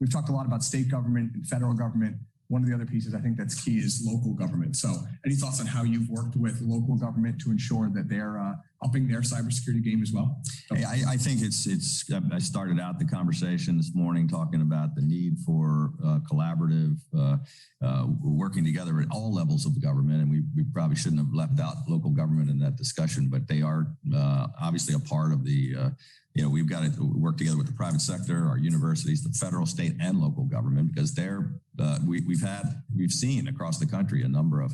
we've talked a lot about state government and federal government. One of the other pieces I think that's key is local government. So any thoughts on how you've worked with local government to ensure that they're upping their cybersecurity game as well? Hey, I think I started out the conversation this morning talking about the need for collaborative working together at all levels of the government. And we probably shouldn't have left out local government in that discussion, but they are obviously a part of the we've got to work together with the private sector, our universities, the federal, state, and local government, because we've seen across the country a number of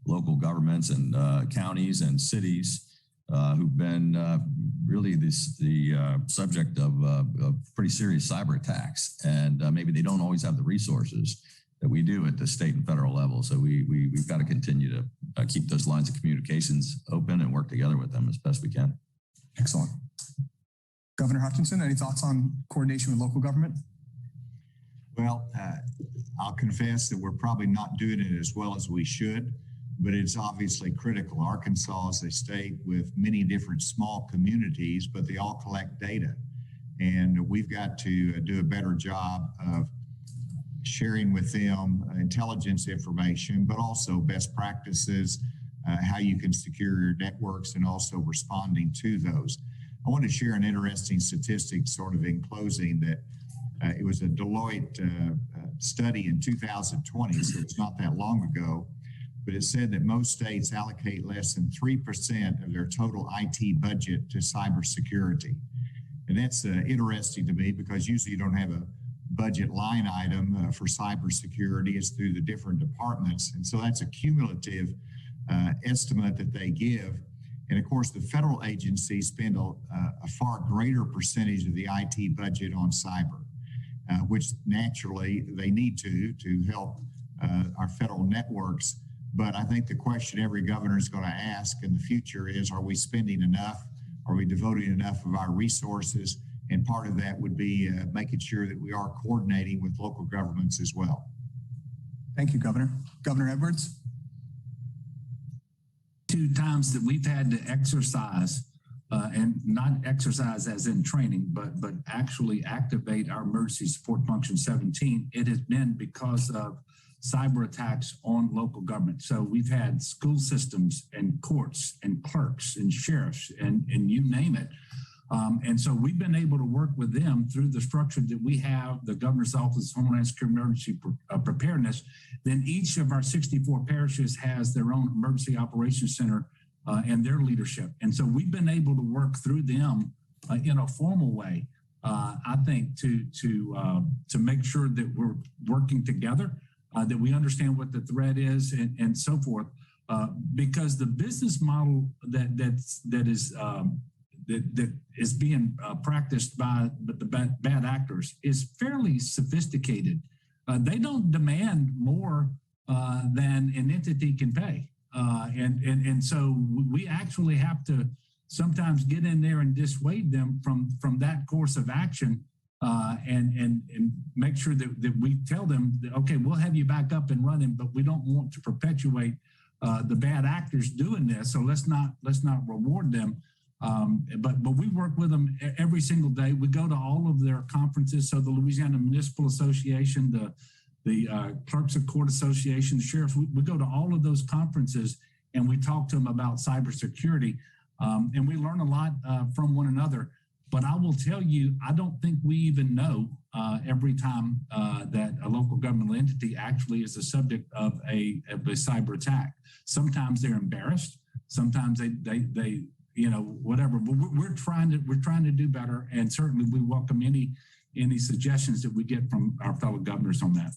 local governments and counties and cities who've been really the subject of pretty serious cyber attacks, and maybe they don't always have the resources that we do at the state and federal level. So we've got to continue to keep those lines of communications open and work together with them as best we can. Excellent. Governor Hutchinson, any thoughts on coordination with local government? Well, I'll confess that we're probably not doing it as well as we should, but it's obviously critical. Arkansas is a state with many different small communities, but they all collect data. And we've got to do a better job of sharing with them intelligence information, but also best practices, how you can secure your networks, and also responding to those. I want to share an interesting statistic sort of in closing that it was a Deloitte study in 2020, so it's not that long ago, but it said that most states allocate less than 3% of their total IT budget to cybersecurity. And that's interesting to me, because usually you don't have a budget line item for cybersecurity. It's through the different departments. And so that's a cumulative estimate that they give. And of course, the federal agencies spend a far greater percentage of the IT budget on cyber, which naturally they need to help our federal networks. But I think the question every governor is going to ask in the future is, are we spending enough? Are we devoting enough of our resources? And part of that would be making sure that we are coordinating with local governments as well. Thank you, Governor. Governor Edwards? 2 times that we've had to exercise, and not exercise as in training, but actually activate our emergency support function 17, it has been because of cyber attacks on local government. So we've had school systems and courts and clerks and sheriffs and you name it. And so we've been able to work with them through the structure that we have, the Governor's Office of Homeland Security Emergency Preparedness. Then each of our 64 parishes has their own emergency operations center and their leadership. And so we've been able to work through them in a formal way, I think, to make sure that we're working together, that we understand what the threat is and so forth, because the business model that is being practiced by the bad actors is fairly sophisticated. They don't demand more than an entity can pay. And so we actually have to sometimes get in there and dissuade them from that course of action, and make sure that we tell them that, okay, we'll have you back up and running, but we don't want to perpetuate the bad actors doing this. So let's not reward them. But we work with them every single day. We go to all of their conferences. So the Louisiana Municipal Association, the Clerks of Court Association, the sheriffs, we go to all of those conferences and we talk to them about cybersecurity. And we learn a lot from one another. But I will tell you, I don't think we even know every time that a local governmental entity actually is the subject of a cyber attack. Sometimes they're embarrassed. Sometimes they whatever. But we're trying to do better, and certainly we welcome any suggestions that we get from our fellow governors on that.